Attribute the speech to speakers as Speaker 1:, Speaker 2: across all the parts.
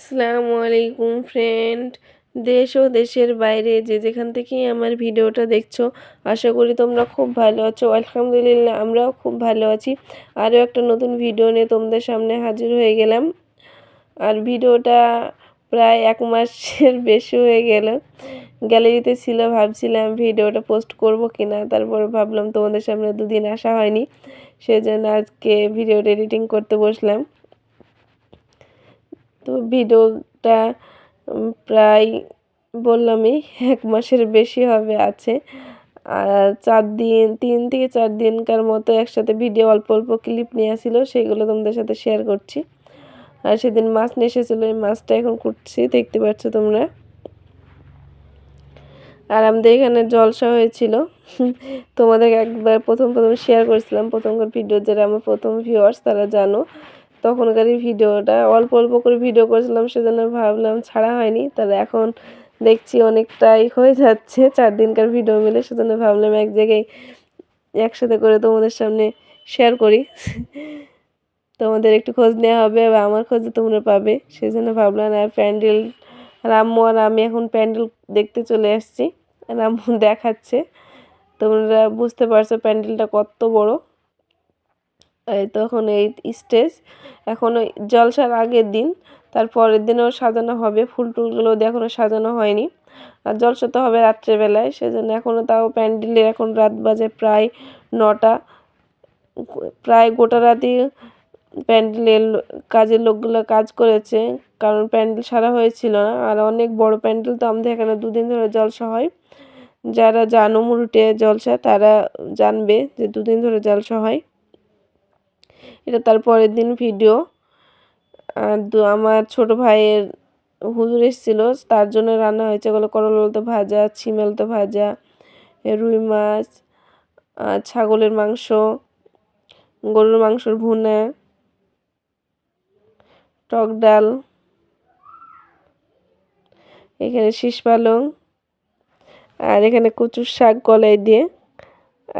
Speaker 1: আসসালামু আলাইকুম ফ্রেন্ড। দেশ ও দেশের বাইরে যে যেখান থেকেই আমার ভিডিওটা দেখছো, আশা করি তোমরা খুব ভালো আছো। আলহামদুলিল্লাহ, আমরাও খুব ভালো আছি। আরও একটা নতুন ভিডিও নিয়ে তোমাদের সামনে হাজির হয়ে গেলাম। আর ভিডিওটা প্রায় 1 মাসের বেশি হয়ে গেল, গ্যালারিতে ছিল। ভাবছিলাম ভিডিওটা পোস্ট করব কিনা, তারপর ভাবলাম তোমাদের সামনে দুদিন আসা হয়নি, সেজন্য আজকে ভিডিওটা এডিটিং করতে বসলাম। তো ভিডিওটা প্রায় বললামই 1 মাসের বেশি হবে আছে। আর 4 দিন, 3 থেকে 4 দিনকার মতো একসাথে ভিডিও অল্প অল্প ক্লিপ নেওয়া ছিল, সেগুলো তোমাদের সাথে শেয়ার করছি। আর সেদিন মাছ নিয়ে এসেছিলো, এই মাছটা এখন কুটছি, দেখতে পাচ্ছ তোমরা। আর আমাদের এখানে জলসা হয়েছিল। তোমাদের একবার প্রথম শেয়ার করেছিলাম, প্রথমকার ভিডিও, যারা আমার প্রথম ভিউয়ার্স তারা জানো। তখনকারই ভিডিওটা অল্প অল্প করে ভিডিও করেছিলাম, সেজন্য ভাবলাম ছাড়া হয়নি। তাহলে এখন দেখছি অনেকটাই হয়ে যাচ্ছে 4 দিনকার ভিডিও মিলে, সেজন্য ভাবলাম এক জায়গায় একসাথে করে তোমাদের সামনে শেয়ার করি। তোমাদের একটু খোঁজ নেওয়া হবে বা আমার খোঁজ তোমরা পাবে, সেজন্য ভাবলাম। আর প্যান্ডেল, আর আম্মু আর আমি এখন প্যান্ডেল দেখতে চলে আসছি। আর আম্মু দেখাচ্ছে, তোমরা বুঝতে পারছো প্যান্ডেলটা কত বড়। এই তখন এই স্টেজ, এখন ওই জলসার আগের দিন, তারপরের দিনও সাজানো হবে। ফুল টুলগুলো এখনও সাজানো হয়নি। আর জলসা তো হবে রাত্রেবেলায়, সেজন্য এখনও তাও প্যান্ডেলে এখন রাত বাজে প্রায় 9টা। প্রায় গোটা রাতই প্যান্ডেলের কাজের লোকগুলো কাজ করেছে, কারণ প্যান্ডেল সারা হয়েছিল না। আর অনেক বড় প্যান্ডেল, তো আমাদের এখানে 2 দিন ধরে জলসা হয়। যারা জানো মুরুটে জলসা, তারা জানবে যে 2 দিন ধরে জলসা হয়। এটা তার পরের দিন ভিডিও। আর আমার ছোট ভাইয়ের হুজুর এসেছিল, তার জন্য রান্না হয়েছে এগুলো: করলা আলুতে ভাজা, ছিম আলুতে ভাজা, রুই মাছ, ছাগলের মাংস, গরুর মাংসর ভুনা, টক ডাল, এখানে শীষ পালং, আর এখানে কচুর শাক কলাই দিয়ে।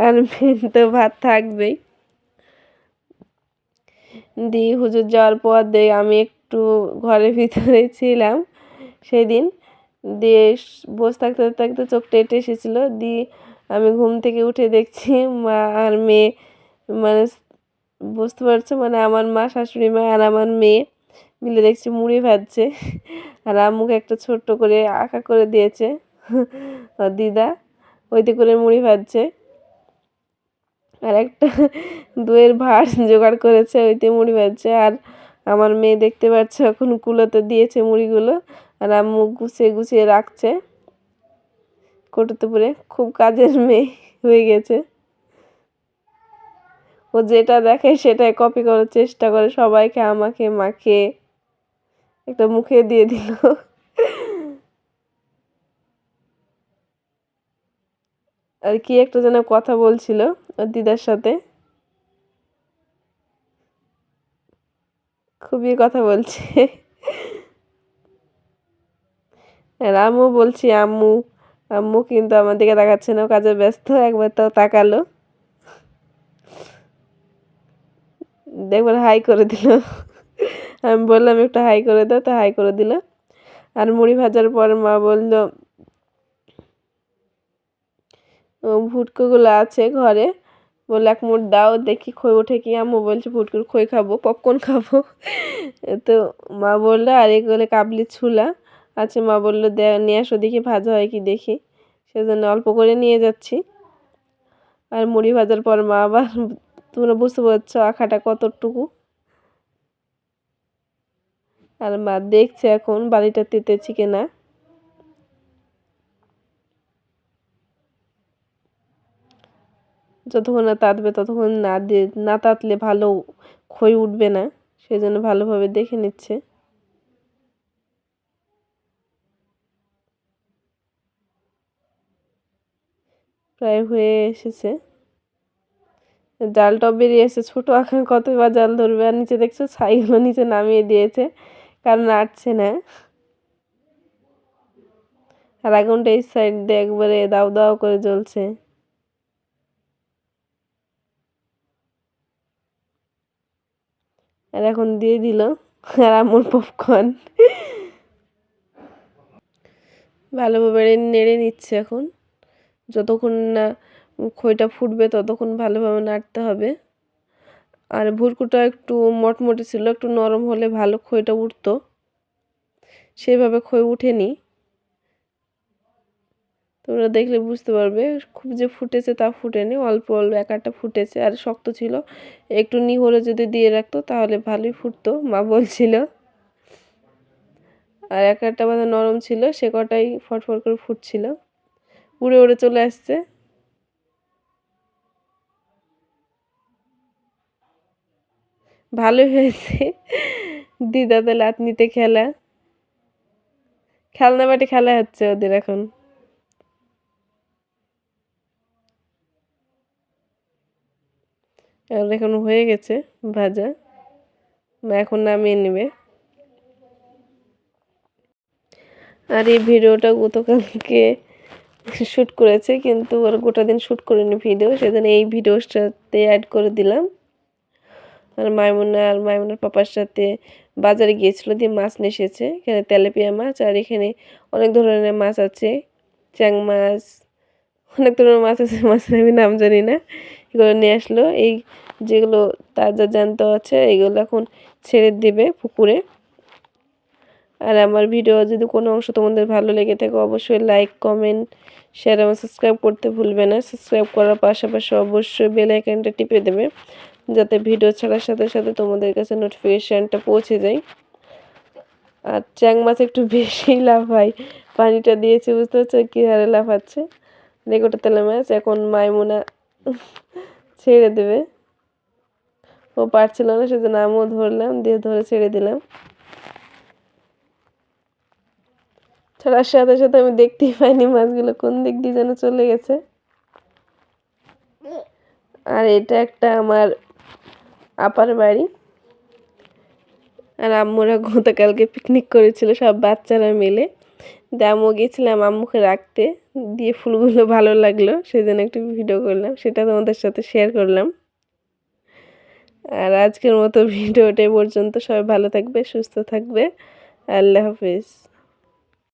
Speaker 1: আর মেন তো ভাত থাকবেই। দিয়ে হুজুর যাওয়ার পর আমি একটু ঘরের ভিতরে ছিলাম সেদিন। দিয়ে বসে থাকতে থাকতে চোখটা এঁটে এসেছিলো। দিয়ে আমি ঘুম থেকে উঠে দেখছি মা আর মেয়ে, মানে বুঝতে পারছো, মানে আমার মা, শাশুড়ি মা আর আমার মেয়ে মিলে দেখছি মুড়ি ভাজছে। আর আম্মুকে একটা ছোট্ট করে আঁকা করে দিয়েছে দিদা, ওইতে করে মুড়ি ভাজছে। আর একটা দইয়ের ভাঁড় জোগাড় করেছে, ওইতে মুড়ি ভাজছে। আর আমার মেয়ে দেখতে পাচ্ছে এখন কুলোতে দিয়েছে মুড়িগুলো, আর আম্মু গুছিয়ে গুছিয়ে রাখছে কৌটোতে করে। খুব কাজের মেয়ে হয়ে গেছে। ও যেটা দেখে সেটাই কপি করার চেষ্টা করে, সবাইকে, আমাকে, মাকে একটা মুখে দিয়ে দিল। আর কি একটা যেন কথা বলছিল ওর দিদার সাথে, খুবই কথা বলছে। আর আম্মু বলছি আম্মু, আম্মু কিন্তু আমার দিকে তাকাচ্ছে না, কাজে ব্যস্ত। একবার তাও তাকালো, একবার হাই করে দিল। আমি বললাম একটু হাই করে দাও, তো হাই করে দিল। আর মুড়ি ভাজার পর মা বলল, ভুটকোগুলো আছে ঘরে, বললো 1 মুঠ দাও, দেখি খই ওঠে কি। আম্মু বলছে ভুটকোর খই খাবো, পপকর্ন খাবো। তো মা বললো আর এগুলো কাবলি ছোলা আছে, মা বললো নিয়ে আসো, দেখি ভাজা হয় কি দেখি। সেজন্য অল্প করে নিয়ে যাচ্ছি। আর মুড়ি ভাজার পর মা আবার, তোমরা বুঝতে পারছো আখাটা কতটুকু। আর মা দেখছে এখন বালিটা তেতেছি কিনা। যতক্ষণ না তাতবে ততক্ষণ না তাতলে ভালো খই উঠবে না, সেই জন্য ভালোভাবে দেখে নিচ্ছে। প্রায় হয়ে এসেছে, জালটাও বেরিয়ে এসে। ছোট আঁখার কতবার জাল ধরবে। আর নিচে দেখছো ছাইগুলো নিচে নামিয়ে দিয়েছে, কারণ নাড়ছে না। আর আগুনটা এই সাইড দিয়ে একবারে দাও দাও করে জ্বলছে। আর এখন দিয়ে দিল আর আম্মুর পপকর্ন। ভালোভাবে নেড়ে নিচ্ছে এখন। যতক্ষণ না খইটা ফুটবে ততক্ষণ ভালোভাবে নাড়তে হবে। আর ভুটকুটা একটু মটমটে ছিল, একটু নরম হলে ভালো খইটা উঠতো, সেভাবে খই উঠেনি। তোমরা দেখলে বুঝতে পারবে খুব যে ফুটেছে তা ফুটেনি, অল্প অল্প এক একটা ফুটেছে। আর শক্ত ছিল, একটু নিহরে যদি দিয়ে রাখতো তাহলে ভালোই ফুটতো, মা বলছিল। আর এক একটা বাদা নরম ছিল, সে কটাই ফটফট করে ফুটছিল, উড়ে উড়ে চলে আসছে। ভালোই হয়েছে। দিদাতে লাতনিতে খেলা, খেলনা বাটি খেলা হচ্ছে ওদের এখন। আর এখন হয়ে গেছে ভাজা, মা এখন নামিয়ে নেবে। আর এই ভিডিওটা গতকালকে শ্যুট করেছে, কিন্তু ওর গোটা দিন শ্যুট করিনি ভিডিও, সেজন্য এই ভিডিওটাতে অ্যাড করে দিলাম। আর মাইমুনার পাপার সাথে বাজারে গিয়েছিল, দিয়ে মাছ নিয়ে এসেছে। এখানে তেলাপিয়া মাছ, আর এখানে অনেক ধরনের মাছ আছে, চ্যাং মাছ, অনেক ধরনের মাছ আছে, মাছের আমি নাম জানি না। এগুলো নিয়ে আসলো। এই যেগুলো তাজা জ্যান্ত আছে এগুলো এখন ছেড়ে দেবে পুকুরে। আর আমার ভিডিও যদি কোনো অংশ তোমাদের ভালো লেগে থাকে অবশ্যই লাইক, কমেন্ট, শেয়ার এবং সাবস্ক্রাইব করতে ভুলবে না। সাবস্ক্রাইব করার পাশাপাশি অবশ্যই বেল আইকনটা টিপে দেবে, যাতে ভিডিও ছাড়ার সাথে সাথে তোমাদের কাছে নোটিফিকেশানটা পৌঁছে যায়। আর চ্যাং মাছ একটু বেশিই লাফায়, পানিটা দিয়েছে বুঝতে পারছো কী হারে লাফাচ্ছে। লেগোটা তেলা মাছ এখন মাইমুনা ছেড়ে দেবে, ও পারছিল না সেজন্য আমিও ধরলাম, দিয়ে ধরে ছেড়ে দিলাম। ছাড়ার সাথে সাথে আমি দেখতেই পাইনি মাছগুলো কোন দিক দিয়ে যেন চলে গেছে। আর এটা একটা আমার আপার বাড়ি। আর আম্মুরা গতকালকে পিকনিক করেছিল সব বাচ্চারা মিলে, আমিও গেছিলাম আম্মুকে রাখতে, দিয়ে ফুলগুলো ভালো লাগলো সেজন্য একটু ভিডিও করলাম, সেটা তোমাদের সাথে শেয়ার করলাম। আর আজকের মতো ভিডিওটা পর্যন্ত, সবাই ভালো থাকবে, সুস্থ থাকবে, আল্লাহ হাফিজ।